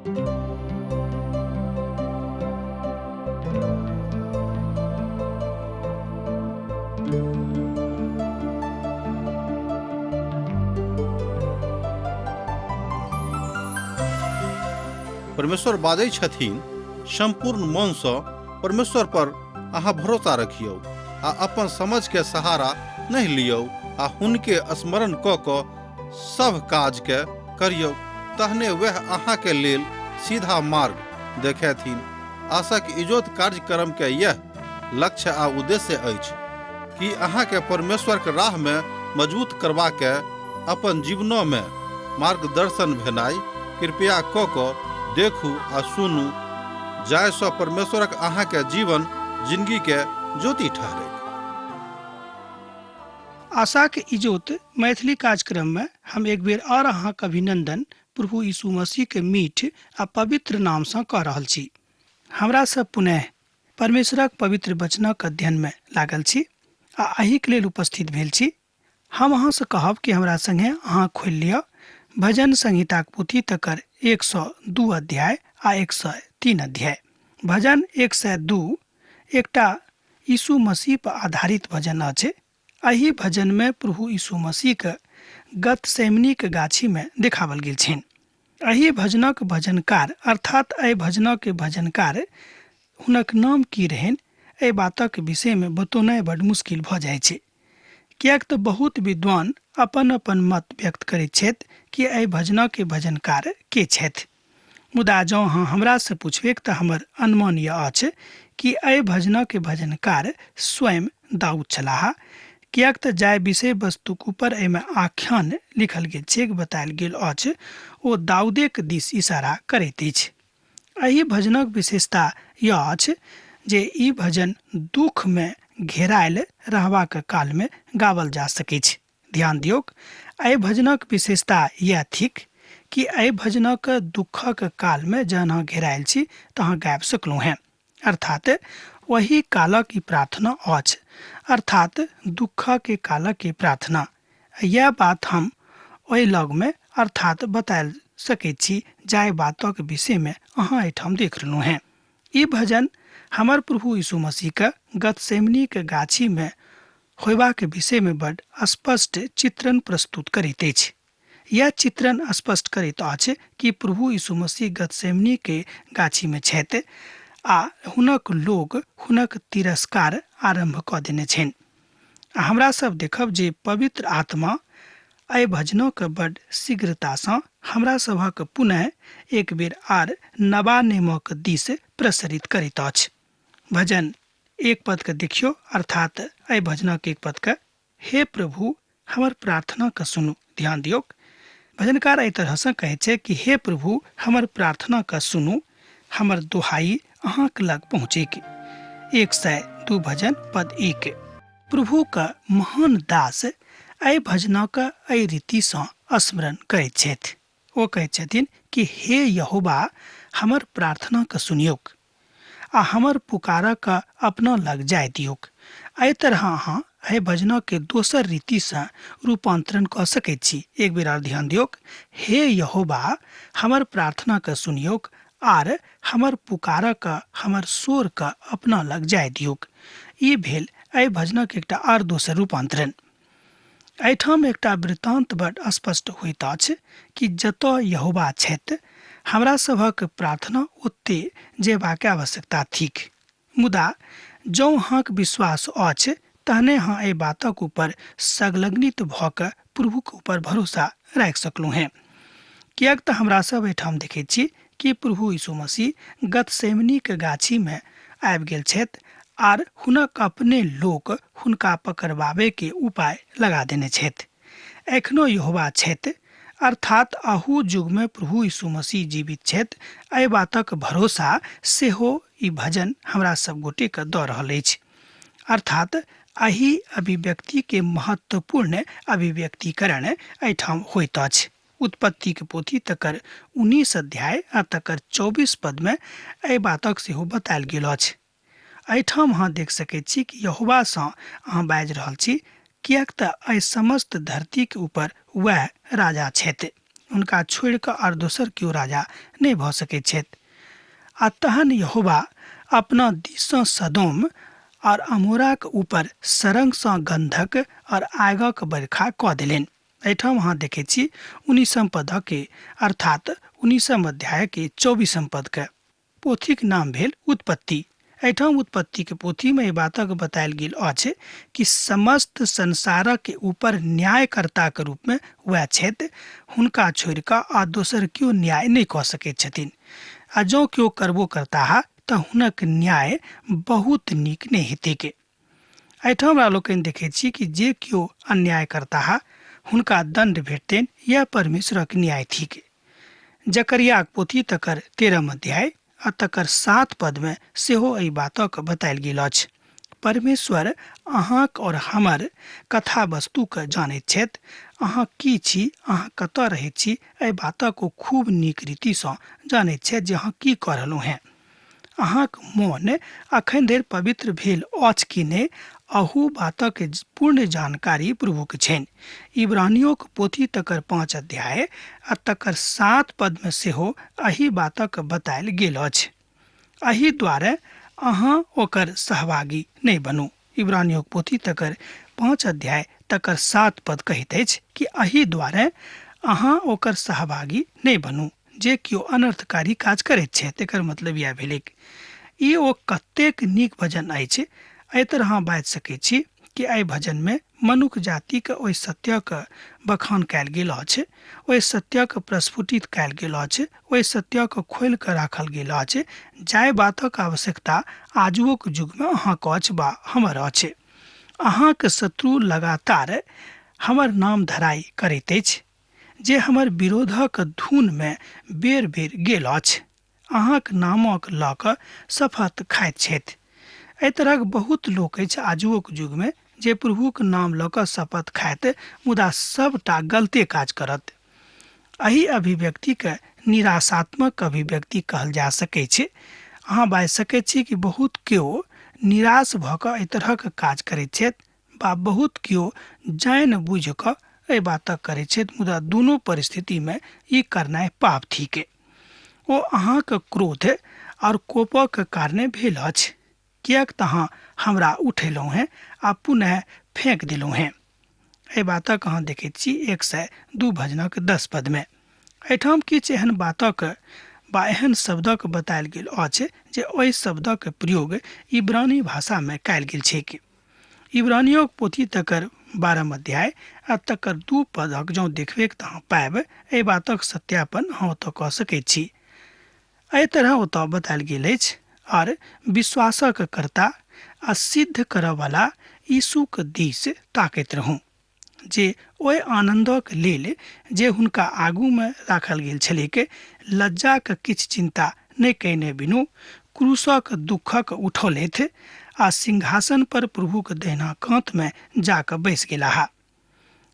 परमेश्वर बाजै छथिन, संपूर्ण मन से परमेश्वर पर अहाँ भरोसा रखियो आ अपन समझ के सहारा नहीं लियो आ हुनके स्मरण क सब काज के करियो, तहने वह अहाँ के लेल सीधा मार्ग देखेथिन। आशाक इजोत कार्यक्रम के यह लक्ष्य आ उद्देश्य अछि कि अहाँ के परमेश्वर के राह में मजबूत करबा के अपन जीवनों में मार्गदर्शन भेनाई। कृपया क देखू आ सुनू, जाय सो परमेश्वरक अहाँ के जीवन जिंदगी के ज्योति ठहरे। आशा के इजोत मैथिली कार्यक्रम में हम एक बेर और अहाँ के अभिनंदन प्रभु यीशु मसीह के मीठ आ पवित्र नाम से कह रहल छी। हमरा सब पुनः परमेश्वरक पवित्र वचनक अध्ययन में लागल छी आ एही के लेल उपस्थित भेल छी। हम अहाँ से कहब कि हमरा संगे अहाँ खोल लिया भजन संहिता पोथी तकर 102 अध्याय आ 103 अध्याय। भजन 102 एकटा यीशु मसीह पर आधारित भजन अछि। एही भजन में प्रभु यीशु मसीह के गतसेमनी के गाछी में देखावल गेल छनि। एही भजनक भजनकार अर्थात एहि भजनक भजनकार हुनक नाम की रहनि, एहि बातक विषय में बतौनाइ बड़ मुश्किल भ जाइ छै, किएक तऽ बहुत विद्वान अपन अपन मत व्यक्त करैत छथि कि एहि भजनक भजनकार के छथि। मुदा जँ अहाँ हमरा से पूछबै तऽ हमर अनुमान यह अछि कि एहि भजनक भजनकार स्वयं दाऊद छलाह, किएक तऽ जाय विषय वस्तुक ऊपर एहिमे आख्यान लिखल गेल छै, बतायल गेल अछि, ओ दाऊदेक दिस इशारा करैत अछि। एहि भजनक विशेषता यह अछि जे ई भजन दुख में घेरायल रहबाक काल में गावल जा सकै छै। ध्यान दियौ, एहि भजनक विशेषता यह थिक कि एहि भजनक दुखक काल में जहन अहाँ घेरायल छी तऽ अहाँ गाबि सकलहुँ हैं, अर्थात वही कालक ई प्रार्थना अछि, अर्थात दुख के कालक की प्रार्थना। यह बात हम ओहि लग में अर्थात बतायल सकैत छी जाय बातक विषय में अहाँ एहिठाम देख रहलहुँ हैं। ई भजन हमर प्रभु यीशु मसीह के गतसेमनी के गाछी में होयबा के विषय में बड़ स्पष्ट चित्रण प्रस्तुत करैत अछि। यह चित्रण स्पष्ट करैत अछि कि प्रभु यीशु मसीह गतसेमनी के गाछी में छथि आ हुनक लोग हुनक तिरस्कार आरंभ कऽ देने छनि। हमरा सब देखब जे पवित्र आत्मा एहि भजनक बड़ शीघ्रता सँ हमरा सभक पुनः एक बेर आर नवा नेमक दिस प्रसारित करैत अछि। भजन एक पद के देखियो, अर्थात एहि भजनक एक पद के, हे प्रभु हमर प्रार्थना के सुनू। ध्यान दियौ, भजनकार एहि तरह से कहै छै कि हे प्रभु हमर प्रार्थना के सुनू, हमर दुहाई अहाँ के लग पहुँचे के। 102 भजन पद 1। प्रभु का महान दास एहि भजनक एहि रीति सँ स्मरण करैत छथि। ओ कहैत छथिन कि हे यहोवा हमर प्रार्थना के सुनियौक आ हमर पुकारा का अपना लग जाय दियौक। एहि तरह अहाँ एहि भजनक के दोसर रीति सँ रूपांतरण कऽ सकैत छी। एक बेर और ध्यान दियौक, हे यहोवा हमर प्रार्थना के सुनियौक आर हमर पुकारा का हमर शोर का अपना लग जाय दियौक। ई भेल एहि भजनक एकटा आर दोसर रूपांतरण। एहिठाम एकटा वृत्तांत बड़ स्पष्ट होइत अछि कि जतऽ यहोवा छथि हमरा सभक प्रार्थना ओते जेबाक आवश्यकता थिक। मुदा जँ अहाँक विश्वास अछि तहने अहाँ एहि बातक ऊपर संलग्नित भऽ कऽ प्रभुक ऊपर भरोसा राखि सकलहुँ हैं, किएक तऽ हमरा सब एहिठाम देखैत छी कि प्रभु यीशु मसीह गतसेमनी के गाछी में आबि गेल छथि आर हुनक अपने लोक हुनका पकड़बाबे के उपाय लगा देने छथि। एखनो यहोवा छथि, अर्थात अहू युग में प्रभु यीशु मसीह जीवित छथि। एहि बातक भरोसा सेहो ई भजन हमरा सब गोटे के दऽ रहल अछि, अर्थात एही अभिव्यक्ति के महत्वपूर्ण अभिव्यक्तिकरण एहिठाम होइत अछि। उत्पत्ति के पोथी तकर 19 अध्याय आ तकर 24 पद में एहि बातक सेहो बतायल गेल अछि। एहिठाम अहाँ देख सकैत छी कि यहोवा सँ अहाँ बाजि रहल छी, किएक तऽ एहि समस्त धरती के ऊपर वह राजा छथि। हुनका छोड़ि कऽ आर दोसर केओ राजा नहि भऽ सकैत छथि। आ तहन यहोवा अपना दिससँ सदोम और अमोराक ऊपर सरंगसँ गंधक और आगक बरखा कऽ देलनि। एहिठाम अहाँ देखैत छी 19 पदके अर्थात 19 अध्याय के 24 पद के पोथीक नाम भेल उत्पत्ति। एहिठाम उत्पत्ति के पोथी में बातक बतायल गेल अछि कि समस्त संसारक के ऊपर न्यायकर्ता के रूप में वह छथि, हुनका छोड़ि कऽ आ दोसर केओ न्याय नहि कऽ सकैत छथिन। आ जँ केओ करबो करताह तऽ हुनक न्याय बहुत नीक नहि हेतै के। एहिठाम हमरा लोकनि देखैत छी कि जे केओ अन्याय करताह हुनका दंड भेटतनि, यह परमेश्वरक न्याय थिक। जकरियाक पोथी तकर 13 अध्याय आ तकर 7 पद में सेहो एहि बातक बतायल गेल अछि। परमेश्वर अहाँक और हमर कथा वस्तु के जानैत छथि। अहाँ की छी, अहाँ कतऽ रहैत छी, एहि बातक ओ खूब नीक रीतिसँ जानैत छथि जे अहाँ की कऽ रहलहुँ हैं। अहाँक मोन अखन धरि पवित्र भेल अछि कि नहि, अहू बातक पूर्ण जानकारी प्रभुक छनि। इब्रानियोक पोथी तकर 5 अध्याय आ तकर 7 पद में सेहो एही बातक बतायल गेल अछि। एही द्वारे अहाँ ओकर सहभागी नहि बनू। इब्रानियोक पोथी तकर 5 अध्याय तकर 7 पद कहैत अछि कि एही द्वारे अहाँ ओकर सहभागी नहि बनू जे केओ अनर्थकारी काज करैत छै। तेकर मतलब यह भेलै ई ओ कतेक नीक भजन अछि। एहि तरह अहाँ बाजि सकैत छी कि एहि भजन में मनुष्य जाति के ओहि सत्यक बखान कयल गेल अछि, ओहि सत्यक प्रस्फुटित कयल गेल अछि, ओहि सत्यक खोलि कऽ राखल गेल अछि जाहि बातक आवश्यकता आजुक युग में अहाँके अछि वा हमर अछि। अहाँके शत्रु लगातार हमर नाम धराई करैत अछि, जे हमर विरोधक धुन में बेर बेर गेल अछि। अहाँक नामक लऽ कऽ शपथ खाइत छथि। एहि तरहक बहुत लोक अछि आजुक युग में जे प्रभुक नाम लऽ कऽ शपथ खाइत, मुदा सबटा गलते काज करत। एही अभिव्यक्ति के निराशात्मक अभिव्यक्ति कहल जा सकैत छै। अहाँ बाजि सकैत छी कि बहुत केओ निराश भऽ कऽ एहि तरहक काज करैत छथि वा बहुत केओ जानि बुझि कऽ एहि बातक करैत छथि, मुदा दुनू परिस्थिति में ई करनाइ पाप थिक। ओ अहाँके क्रोध और कोपक कारणे भेल अछि, किएक तऽ अहाँ हमरा उठेलहुँ हैं आ पुनः फेंक देलहुँ हैं। एहि बातक अहाँ देखैत छी 102 भजनक 10 पद में। एहिठाम किछु एहन बातक बा एहन शब्दक बतायल गेल अछि जे ओहि शब्दक प्रयोग इब्रानी भाषा में कयल गेल छै। इब्रानियोक पोथी तकर 12 अध्याय आ तकर 2 पदक जँ देखबै तऽ अहाँ पाएब एहि बातक सत्यापन अहाँ ओतऽ कऽ सकैत छी। एहि तरह ओतऽ बतायल गेल अछि, और विश्वासक कर्ता आ सिद्ध करयवला यीशुक दिस ताकैत रहू, जे ओहि आनंदक लेल जे हुनका आगू में राखल गेल छलैक, लज्जाक किछु चिंता नहि कयने बिनु क्रूसक दुखक उठौलथि आ सिंहासन पर प्रभुक दहिना कांत में जाकऽ बैस गेलाह।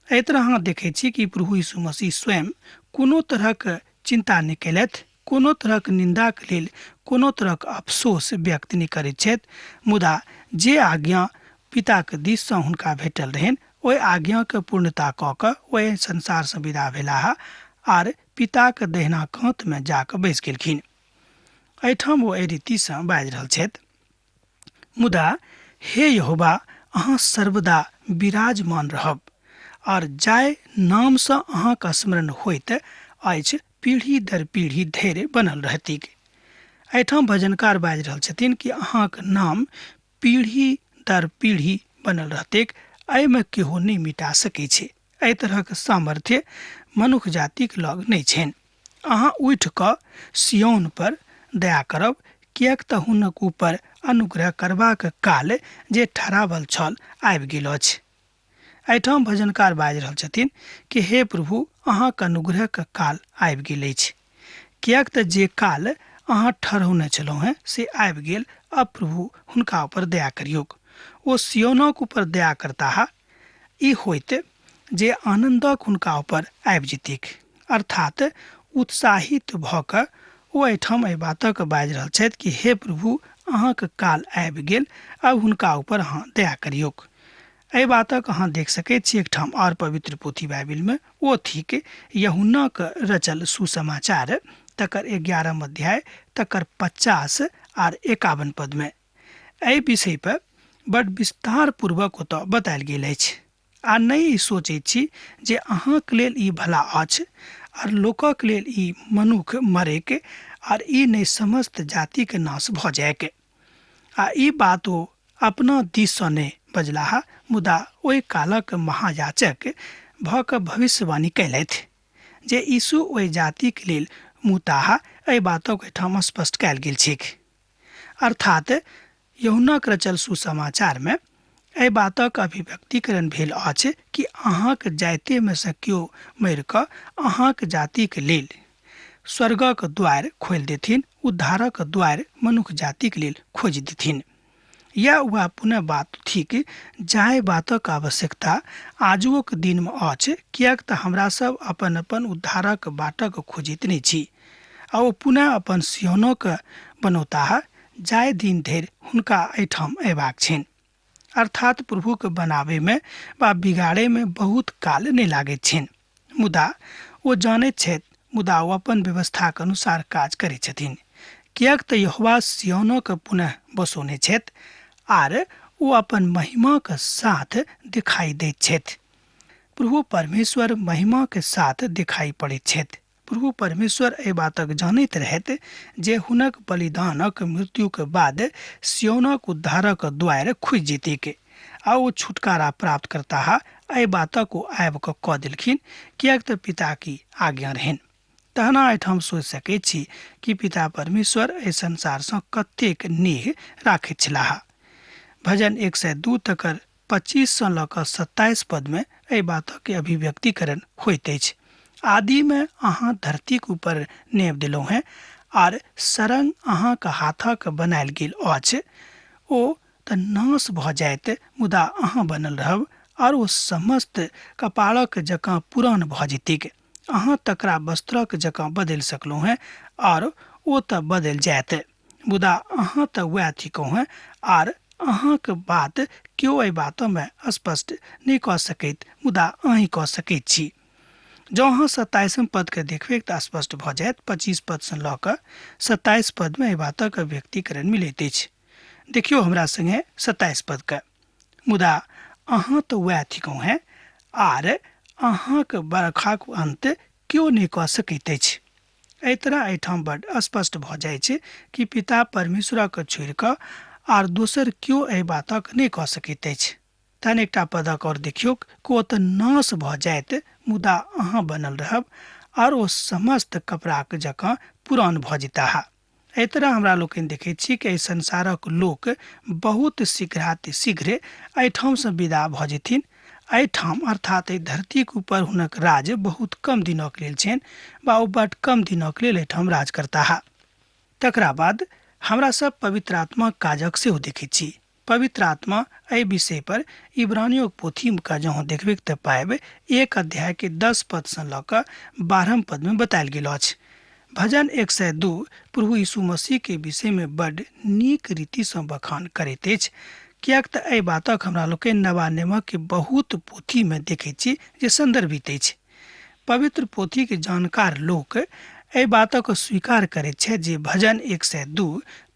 एहि तरह अहाँ देखैत छी कि प्रभु यीशु मसीह स्वयं कोनो तरहक चिंता नहि कयलथि, कोनो तरहक निंदाक लेल कोनो तरहक अफसोस व्यक्त नहि करैत छथि, मुदा जे आज्ञा पिताक दिससँ हुनका भेटल रहनि ओहि आज्ञाके पूर्णता कऽ कऽ ओहि संसारसँ विदा भेलाह आर पिताक दहिना कांत में जाकऽ बैस गेलखिन। एहिठाम ओ एहि रीतिसँ बाजि रहल छथि, मुदा हे यहोवा अहाँ सर्वदा विराजमान रहब, और जाय नामसँ अहाँक स्मरण होइत अछि पीढ़ी दर पीढ़ी धरि बनल रहतीक। एहिठाम भजनकार बाजि रहल छथिन कि अहाँक नाम पीढ़ी दर पीढ़ी बनल रहतैक, एहिमे केहो नहि मिटा सकै छै। एहि तरहक सामर्थ्य मनुष्य जातिक लग नहि छनि। अहाँ उठि कऽ सियौन पर दया करब, किएक तऽ हुनक ऊपर अनुग्रह करबाक काल जे ठहरावल छल आबि गेल अछि। एहिठाम भजनकार बाजि रहल छथिन कि हे प्रभु अहाँक अनुग्रहक काल आबि गेल अछि, किएक तऽ जे काल अहाँ ठहरौने छलहुँ हैं से आबि गेल। अब प्रभु हुनका ऊपर दया करियौक। ओ सियौनक ऊपर दया करताह, ई होइत जे आनंदक हुनका ऊपर आबि जेतिक, अर्थात उत्साहित भऽ कऽ ओ एहिठाम एहि बातक बाजि रहल छथि कि हे प्रभु अहाँक काल आबि गेल, अब हुनका ऊपर अहाँ दया करियौक। एहि बातक अहाँ देख सकैत छी एकठाम और पवित्र पोथी बाइबिल में, ओ थिक यूहन्ना के रचल सुसमाचार तकर 11 अध्याय तकर 50 और 51 पद में एहि विषय पर बड़ विस्तार पूर्वक ओतऽ बतायल गेल अछि। आ नहि ई सोचैत छी जे अहाँक लेल ई भला अछि और लोकक लेल ई मनुख मरेके और ई नहि समस्त जाति के नाश भ जायके। आ ई बात ओ अपना दिस सँ नहि बजलाह, मुदा ओहि कालक महायाजक भ क भविष्यवाणी कयलथि जे यीशु ओहि जातिक लेल मुताह। एहि बातक एहिठाम स्पष्ट कयल गेल छैक। अर्थात यूहन्नाक रचल सुसमाचार में एहि बातक अभिव्यक्तिकरण भेल अछि कि अहाँक जाति में से केओ मरि कऽ अहाँक जातिक लेल स्वर्गक द्वार खोलि देथिन, उद्धारक द्वार मनुष्य जातिक लेल खोजि देथिन। यह वह पुनः बात थिक जाहि बातक आवश्यकता आजुक दिन में अछि, कियाक तऽ हमरा सब अपन अपन उद्धारक बाटक खोजैत नहि छी। आ ओ पुनः अपन सियोनक बनौताह जाहि दिन धरि हुनका एहिठाम अयबाक छनि। अर्थात प्रभु के बनावे में वा बिगाड़े में बहुत काल नहीं लागैत छनि, मुदा ओ जानैत छथि, मुदा ओ अपन व्यवस्था के अनुसार काज करै छथिन। कियाक तऽ यहोवा सियोनक पुनः बसौने छथि आर ओ अपन महिमा के साथ दिखाई दैत छथि। प्रभु परमेश्वर महिमा के साथ दिखाई पड़ैत छथि। प्रभु परमेश्वर एहि बातक जानैत रहथि जे हुनक बलिदानक मृत्यु के बाद सियोनक उद्धारक द्वार खुजि जेतैक आ ओ छुटकारा प्राप्त करता। एहि बातक ओ आबि कऽ देलखिन, कियाक तऽ पिता की आज्ञा रहनि। तहना एहिठाम सोचि सकैत छी कि पिता परमेश्वर एहि संसार सँ कतेक नेह राखैत छलाह। भजन 102 तकर 25 सँ लऽ कऽ 27 पद में एहि बातक अभिव्यक्तिकरण होइत अछि। आदि में अहाँ धरतीक ऊपर नेब देलहुँ हैं और सरंग अहाँक हाथक बनायल गेल अछि। ओ तऽ नाश भ जायत, मुदा अहाँ बनल रहब और ओ समस्त कपाड़क जकाँ पुरान भ जेतैक। अहाँ तकरा वस्त्रक जकाँ बदलि सकलहुँ हैं और ओ तऽ बदलि जायत, मुदा अहाँ तऽ वएह थिकहुँ हैं और अहाँक बात केओ एहि बातों में स्पष्ट नहीं कऽ सकैत, मुदा अहीं कऽ सकैत छी। जँ अहाँ 27 पद के देखबै तऽ स्पष्ट भ जायत। 25 पद से लऽ कऽ 27 पद में एहि बातक व्यक्तिकरण मिलैत अछि। देखियौ हमरा संगे 27 पद के, मुदा अहाँ तऽ वएह थिकहुँ हैं आर अहाँक बरखाक अंत केओ नहीं कऽ सकैत अछि। एहि तरह एहिठाम बड्ड स्पष्ट भ जाइ छै कि पिता परमेश्वरक छोड़ि कऽ आर दोसर केओ एहि बातक नहीं कऽ सकैत अछि। तहन एकटा पदक और देखियौ, को तऽ नाश भ जायत, मुदा अहाँ बनल रहब और ओ समस्त कपड़ाक जकाँ पुरान भ जेताह। एहि तरह हमरा लोकनि देखैत छी कि एहि संसारक लोक बहुत शीघ्र एहिठाम से विदा भ जेथिन। एहिठाम अर्थात एहि धरतीक ऊपर हुनक राज बहुत कम दिनक लेल छनि, वा ओ बड्ड कम दिनक लेल एहिठाम राज करताह। तकरा बाद हमरा सब पवित्र आत्माक काजक सेहो देखैत छी। पवित्र आत्मा एहि विषय पर इब्रानियों पोथी का जहाँ देखबै तऽ पाएब 1 अध्याय के 10 पद से लऽ कऽ 12 पद में बतायल गेल अछि। भजन 102 प्रभु यीशु मसीह के विषय में बड्ड नीक रीति सँ बखान करैत अछि। कियाक तऽ एहि बातक हमरा लोकनि नवा नियम के बहुत पोथी में देखैत छी जे संदर्भित अछि। पवित्र पोथी के जानकार लोक एहि बातक स्वीकार करैत छै जे भजन 102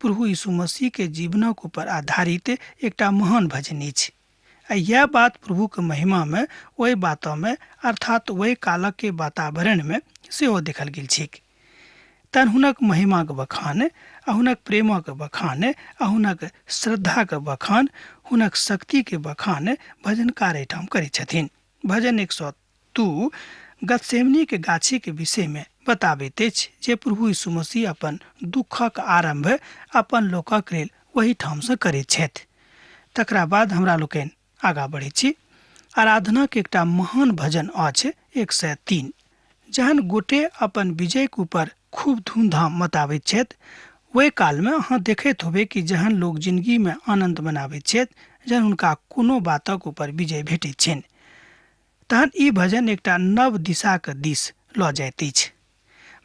प्रभु यीशु मसीह के जीवनक ऊपर आधारित एकटा महान भजन अछि। यह बात प्रभु के महिमा में ओहि बातों में अर्थात ओहि कालक के वातावरण में सेहो देखल गेल छैक। तहन हुनक महिमा के बखान, हुनक प्रेम के बखान, हुनक श्रद्धा के बखान, हुनक शक्ति के बखान भजनकार एहिठाम करै छथिन। भजन 102 गतसेमनी के गाछी के विषय में बताबैत अछि जे प्रभु यीशु मसीह अपन दुखक आरंभ अपन लोकक लेल वही ठाम से करैत छथि। तकरा बाद हमरा लोकनि आगाँ बढ़ै छी। आराधना के एकटा महान भजन अछि 103। जहन गोटे अपन विजय के ऊपर खूब धूमधाम मताबैत छथि, ओहि काल में अहाँ देखैत होबे कि जहन लोग जिंदगी में आनंद मनाबैत छथि, जहन हुनका कोनो बातक ऊपर विजय भेटैत छनि, तहन ई भजन एकटा नव दिशा के दिस लऽ जाइत अछि।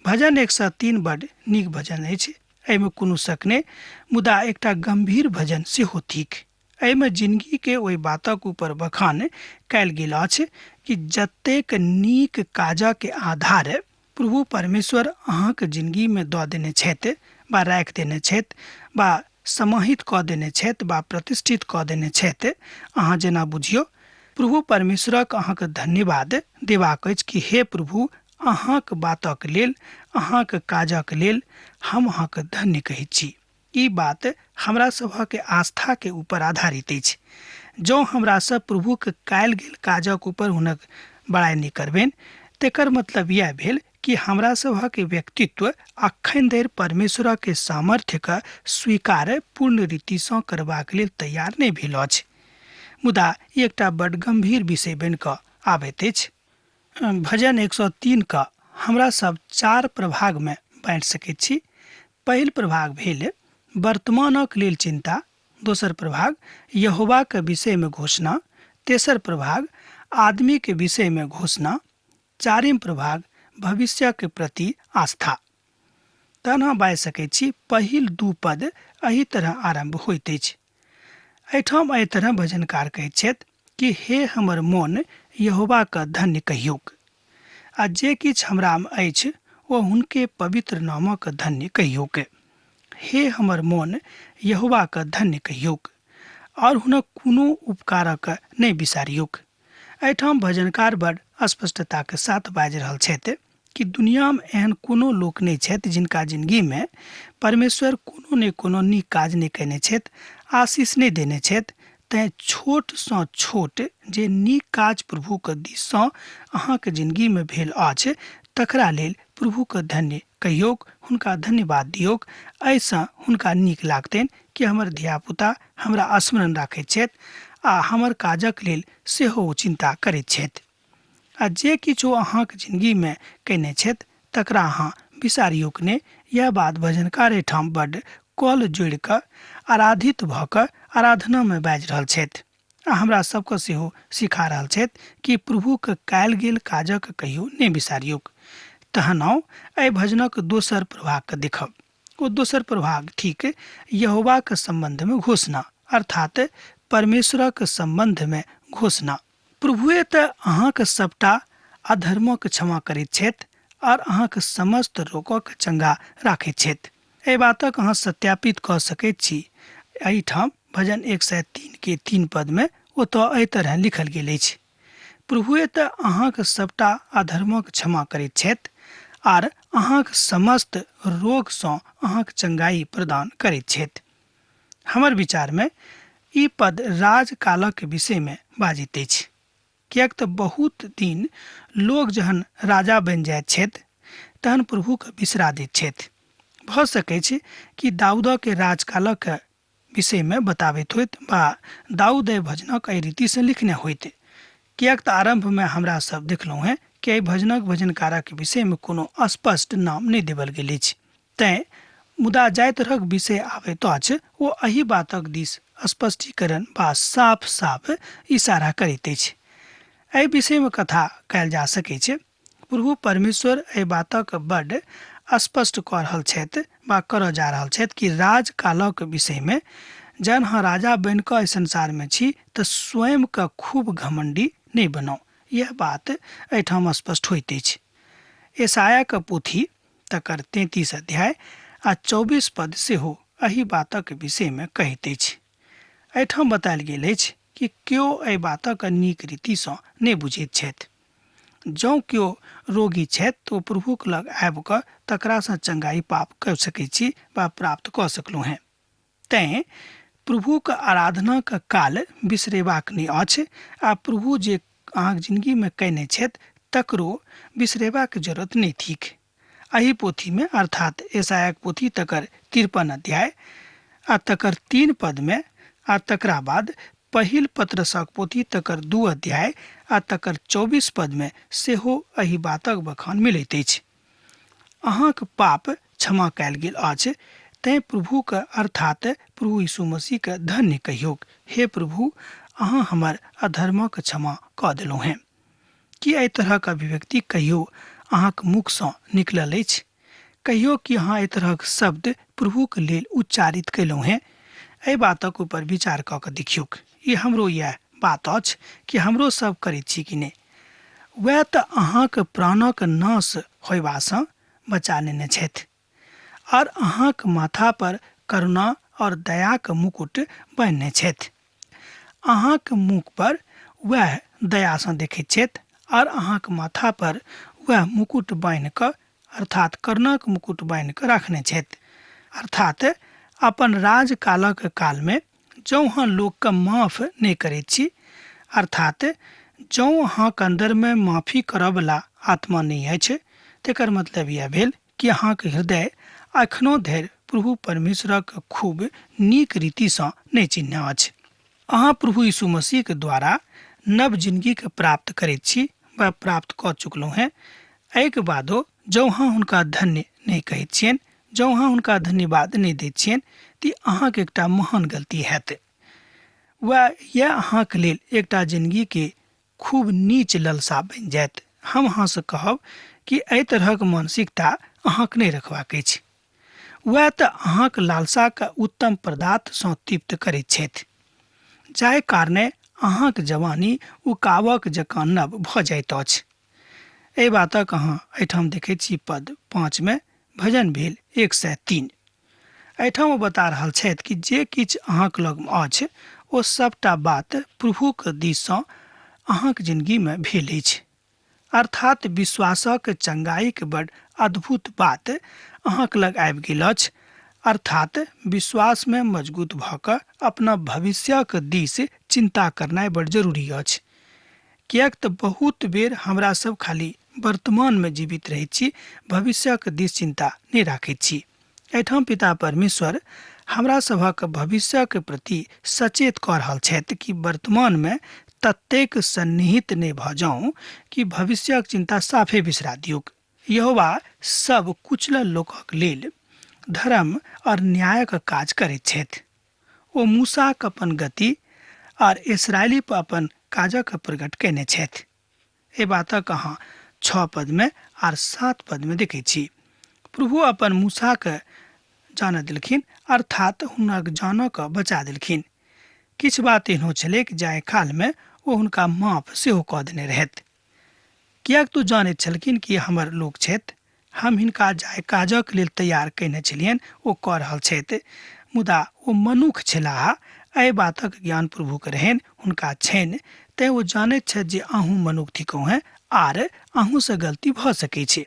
भजन 103 बड्ड नीक भजन अछि, एहिमे कोनो शक नहि, मुदा एकटा गंभीर भजन सेहो थिक। एहिमे जिंदगी के ओहि बातक ऊपर बखान कयल गेल अछि कि जतेक नीक काजक आधार प्रभु परमेश्वर अहाँके जिंदगी में दऽ देने छथि बा राखि देने छथि बा समाहित कऽ देने छथि बा प्रतिष्ठित कऽ देने छथि। अहाँ जेना बुझियौ प्रभु परमेश्वरक अहाँके धन्यवाद देबाक अछि कि हे प्रभु अहाँके बातक लेल अहाँके काजक लेल हम अहाँके धन्य कहै छी। ई बात हमरा सभक आस्था के ऊपर आधारित अछि। जँ हमरा सब प्रभु के कयल गेल काजक ऊपर हुनक बड़ाई नहि करबनि तेकर मतलब यह भेल कि हमरा सभक व्यक्तित्व अखन धरि परमेश्वर के सामर्थ्य के स्वीकार पूर्ण रीति सँ करबाक लेल तैयार नहि भेल अछि। मुदा एकटा बड़ गंभीर विषय बनि कऽ आबैत अछि। भजन 103 का हमरा सब 4 प्रभाग में बाँटि सकैत छी। पहिल प्रभाग भेल वर्तमानक लेल चिंता, दोसर प्रभाग यहोवा के विषय में घोषणा, तेसर प्रभाग आदमी के विषय में घोषणा, चारिम प्रभाग भविष्य के प्रति आस्था। तहन हम बाजि सकैत छी पहिल 2 पद एहि तरह आरंभ होइत अछि। एहिठाम एहि तरह भजनकार कहैत छथि कि हे हमर मोन यहोवा के धन्य कहियौक, आ जे किछु हमरा में अछि ओ हुनके पवित्र नामक धन्य कहियौक। हे हमर मोन यहोवा के धन्य कहियौक और हुनक कोनो उपकारक नहि बिसारियौक। एहिठाम भजनकार बड़ स्पष्टता के साथ बाजि रहल छथि कि दुनिया में एहन कोनो लोक नहीं छथि जिनका जिंदगी में परमेश्वर कोनो ने कोनो नीक काज नहीं कयने छथि, आशीष नहीं देने छथि। तैं छोट सँ छोट जे नीक काज प्रभु के दिस सँ अहाँके जिंदगी में भेल अछि तकरा लेल प्रभु के धन्य कहियौक, हुनका धन्यवाद दियौक। एहिसँ हुनका नीक लागतनि कि हमर धियापुता हमरा स्मरण राखैत छथि आ हमर काजक लेल सेहो ओ चिंता करैत छथि। आ जे किछु अहाँके जिंदगी में कयने छथि तकरा अहाँ बिसारियौक नहि। यह बात भजनकार एहिठाम बड्ड कल जोड़ि कऽ आराधित भऽ कऽ आराधना में बाजि रहल छथि आ हमरा सबके सेहो सिखा रहल छथि कि प्रभु के कयल गेल काजक कहियो नहि बिसारियौक। तहन आउ एहि भजनक दोसर प्रभाग के देखब। ओ दोसर प्रभाग ठीक यहोवा के संबंध में घोषणा अर्थात परमेश्वर के संबंध में घोषणा। प्रभुए तऽ अहाँके सबटा अधर्मक क्षमा करैत छथि और अहाँके समस्त रोगक चंगा राखैत छथि। एहि बातक अहाँ सत्यापित कऽ सकैत छी। एहिठाम भजन 103 के 3 पद में ओतऽ एहि तरह लिखल गेल अछि, प्रभुए तऽ अहाँके सबटा अधर्मक क्षमा करैत छथि आर अहाँके समस्त रोग सँ अहाँके चंगाई प्रदान करैत छथि। हमर विचार में ई पद राजकालक विषय में बाजित अछि, किएक तऽ बहुत दिन लोग जहन राजा बनि जाइत छथि तहन प्रभु के बिसरा दैत छथि। भऽ सकैत छै कि दाऊद के राजकालक विषय में बताबैत होइत बा दाऊद एहि भजनक एहि रीति से लिखने होइत, किएक तऽ आरंभ में हमरा सब देखलहुँ हैं कि एहि भजनक भजनकारक विषय में कोनो स्पष्ट नाम नहीं देवल गेल अछि। तैं मुदा जाहि तरहक विषय आबैत अछि ओ एहि बातक दिस स्पष्टीकरण बा साफ साफ इशारा करैत अछि। एहि विषय में कथा कयल जा सकैत छै। प्रभु परमेश्वर एहि बातक बड्ड स्पष्ट कऽ रहल छथि बा करऽ जा रहल छथि कि राजकालक विषय में जहन अहाँ राजा बनि कऽ एहि संसार में छी तऽ स्वयं के खूब घमंडी नहीं बनाउ। यह बात एहिठाम स्पष्ट होइत अछि। यशाया के पोथी तकर 33 अध्याय आ 24 पद सेहो एहि बातक विषय में कहैत अछि। एहिठाम बतायल गेल अछि कि केओ एहि बातक नीक रीति सँ नहि बुझैत छथि। जँ केओ रोगी छथि तऽ ओ प्रभुक लग आबि कऽ तकरा सँ चंगाई पाप कऽ सकैत छी वा प्राप्त कऽ सकलहुँ हैं। तैं प्रभु के आराधना के काल बिसरेबाक नहि अछि आ प्रभु जे अहाँके जिंदगी में कयने छथि तकरो बिसरेबाक जरूरत नहीं थिक। एहि पोथी में अर्थात यशायाक पोथी तकर 53 अध्याय आ तकर 3 पद में आ तकरा बाद पहिल पत्रसक पोथी तकर 2 अध्याय आ तकर 24 पद में सेहो एहि बातक बखान मिलैत अछि। अहाँक पाप क्षमा कयल गेल अछि, तैं प्रभु के अर्थात प्रभु यीशु मसीह के धन्य कहियौक। हे प्रभु अहाँ हमर अधर्मक क्षमा कऽ देलहुँ हैं। कि एहि तरहक अभिव्यक्ति कहियो अहाँक मुख सँ निकलल अछि? कहियो कि अहाँ एहि तरहक शब्द प्रभु के लेल उच्चारित कयलहुँ हैं? एहि बातक ऊपर विचार कऽ कऽ देखियौक। ई हमरो यह बात अछि कि हमरो सब करैत छी कि नहि। वह तऽ अहाँक प्राणक नाश होयबासँ बचा लेने छथि और अहाँक माथा पर करुणा और दयाक मुकुट बान्हने छथि। अहाँक मुख पर वह दयासँ देखैत छथि और अहाँक माथा पर वह मुकुट बान्हि कऽ अर्थात करुणाक मुकुट बान्हि कऽ रखने छथि। अर्थात अपन राजकालक कालमे जँ अहाँ लोकके माफ नहि करैत छी, अर्थात जँ अहाँक अन्दरमे माफी करयवला आत्मा नहि अछि, तेकर मतलब यह भेल कि अहाँक हृदय अखनो धरि प्रभु परमेश्वरक खूब नीक रीतिसँ नहि चिन्हने अछि। अहाँ प्रभु यीशु मसीहके द्वारा नव जिंदगीके प्राप्त करैत छी वा प्राप्त कऽ चुकलहुँ हैं। एहिके बादो जँ अहाँ हुनका धन्य नहि कहैत छियनि, जँ अहाँ हुनका धन्यवाद नहि दैत छियनि, तऽ अहाँके एकटा महान गलती हैत। वा यह अहाँके लेल एकटा जिंदगीके खूब नीच ललसा बनि जायत। हम अहाँसँ कहब कि एहि तरहक मानसिकता अहाँके नहि रखबाक अछि। वह तऽ अहाँक लालसाके उत्तम पदार्थसँ तृप्त करैत छथि, जाहि कारणे अहाँक जवानी उकाबक जकाँ नव भऽ जाइत अछि। एहि बातक अहाँ एहिठाम देखैत छी पद 5 में भजन भेल 103। एहिठाम ओ बता रहल छथि कि जे किछु अहाँक लग अछि ओ सबटा बात प्रभुक दिससँ अहाँक जिंदगीमे भेल अछि। अर्थात विश्वासक चंगाईके बड़ अद्भुत बात अहाँक लग आबि गेल अछि। अर्थात विश्वास में मजबूत भऽ कऽ अपना भविष्यक दिस चिंता करनाइ बड़ जरूरी अछि। किएक तऽ बहुत बेर हमरा सब खाली वर्तमान में जीवित रहैत छी, भविष्यक दिस चिंता नहि राखैत छी। एहिठाम पिता परमेश्वर हमरा सभक भविष्यक प्रति सचेत कऽ रहल छथि कि वर्तमान में ततेक सन्निहित नहि भऽ जाउ कि भविष्यक चिंता साफे बिसरा दियौक। यहोवा सब कुचलल लोकक लेल धर्म और न्यायक काज करैत छथि। ओ मूसाक अपन गति और इसराइली पर अपन काजक प्रकट कयने छथि। एहि बातक अहाँ 6 पद में और 7 पद में देखैत छी। प्रभु अपन मूसाके जानऽ देलखिन, अर्थात हुनक जानके बचा देलखिन। किछु बात एहनो छलै जाहि कालमे ओ हुनका माफ सेहो कऽ देने रहथि। किएक तो जानैत छलखिन कि हमर लोक छथि, हम हिनका जाहि काजक लेल तैयार कयने छलियनि ओ कऽ रहल छथि। मुदा ओ मनुख छलाह, एहि बातक ज्ञान प्रभुके रहनि, हुनका छनि। तैँ ओ जानैत छथि जे अहूँ मनुख थिकहुँ हैं आर अहूँसँ गलती भऽ सकैत छै।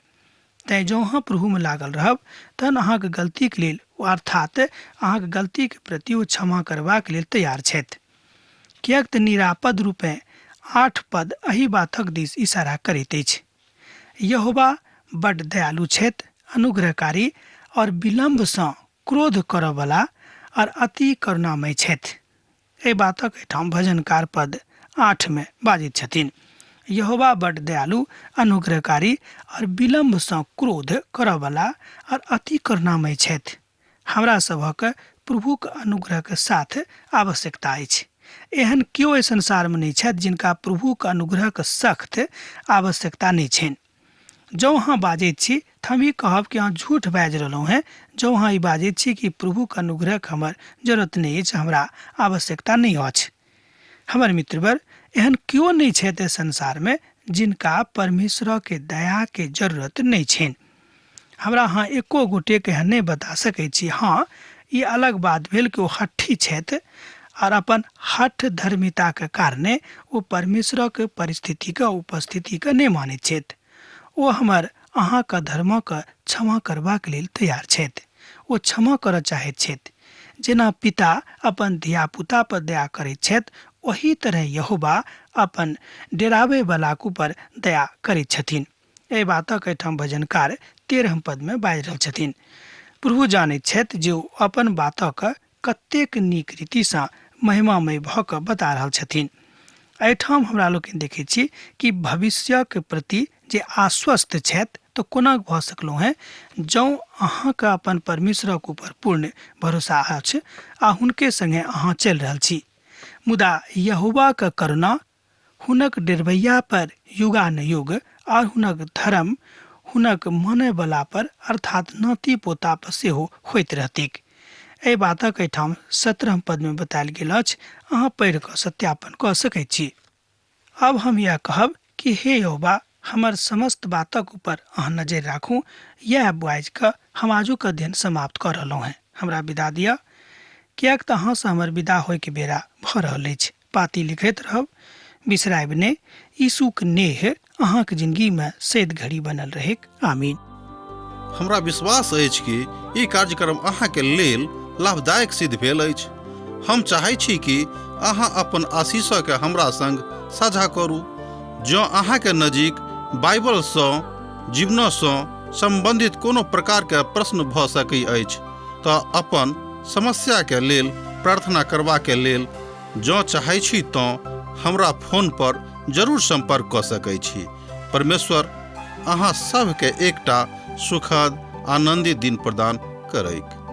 तैँ जँ अहाँ प्रभुमे लागल रहब तहन अहाँके गलतीके लेल अर्थात अहाँके गलतीके प्रति ओ क्षमा करबाक लेल तैयार छथि। किएक तऽ निरापद रूपें 8 पद एहि बातक दिस इशारा करैत अछि। यहोवा बड्ड दयालु छथि, अनुग्रहकारी और विलम्बसँ क्रोध करयवला और अति करुणामय छथि। एहि बातक एहिठाम भजनकार पद 8 में बाजैत छथिन। यहोवा बड्ड दयालु, अनुग्रहकारी और विलम्बसँ क्रोध करयवला और अति करुणामय छथि। हमरा सभक प्रभुक अनुग्रहके साथ आवश्यकता अछि। एहन केओ एहि संसारमे नहि छथि जिनका प्रभुक अनुग्रहके सख्त आवश्यकता नहि छनि। जँ अहाँ बाजैत छी तऽ हम ई कहब कि अहाँ झूठ बाजि रहलहुँ हैं। जँ अहाँ ई बाजैत छी कि प्रभुक अनुग्रहके हमर जरूरत नहि अछि, हमरा आवश्यकता नहीं अछि। हमर मित्रवर, एहन क्यों नहीं छथि संसार में जिनका परमेश्वर के दया के जरूरत नहीं छनि। हमरा अहाँ एको गोटे के एहन नहीं बता सकैत छी। हाँ, ये अलग बात भेल कि ओ हठी छथि और अपन हठ धर्मिता के कारणे ओ परमेश्वर के परिस्थिति के उपस्थिति के नहीं मानैत छथि। ओ हमर अहाँके धर्मक क्षमा करबाक लेल तैयार छथि। ओ क्षमा करऽ चाहैत छथि। जेना पिता अपन धिया पुता पर दया करैत छथि, ओही तरह यहोवा अपन डेरावे वालाक ऊपर दया करैत छथिन। एहि बातक एहिठाम भजनकार 13 पद में बाजि रहल छथिन। प्रभु जानैत छथि जे ओ अपन बातक कतेक नीक रीतिसँ महिमामय भऽ कऽ बता रहल छथिन। एहिठाम हमरा लोकनि देखैत छी कि भविष्यक प्रति जे आश्वस्त छथि तऽ कोना भऽ सकलहुँ हैं, जँ अहाँके अपन परमेश्वरक ऊपर पूर्ण भरोसा अछि आ हुनके संगे अहाँ चलि रहल छी। मुदा यहोवाके करुणा हुनक डेरबैया पर युगानुयुग और हुनक धर्म हुनक मानयवला पर अर्थात नाती पोता पर सेहो होइत रहतिक। एहि बातक एहिठाम 17 पद में बतायल गेल अछि। अहाँ पढ़ि कऽ सत्यापन कऽ सकैत छी। अब हम यह कहब कि हे यहोवा, हमर समस्त बातक ऊपर अहाँ नजर राखू। यह बाजि कऽ हम आजुक अध्ययन समाप्त कऽ रहलहुँ हैं। हमरा विदा दिअ, किएक तऽ अहाँसँ हमर विदा होयके बेरा भऽ रहल अछि। पाती लिखैत रहब, बिसरायब नहि। यीशुक नेह अहाँके जिंदगीमे सैद घड़ी बनल रहेक। आमीन। हमरा विश्वास अछि कि ई कार्यक्रम अहाँके लेल लाभदायक सिद्ध भेल अछि। हम चाहै छी कि अहाँ अपन आशीषके हमरा संग साझा करू। जँ अहाँके नजीक बाइबलसँ, जीवनसँ संबंधित कोनो प्रकारके प्रश्न भऽ सकैत अछि तऽ अपन समस्याके लेल प्रार्थना करबाके लेल जँ चाहै छी तऽ हमरा फोन पर जरूर संपर्क कऽ सकैत छी। परमेश्वर अहाँ सबके एकटा सुखद आनंदित दिन प्रदान करैक।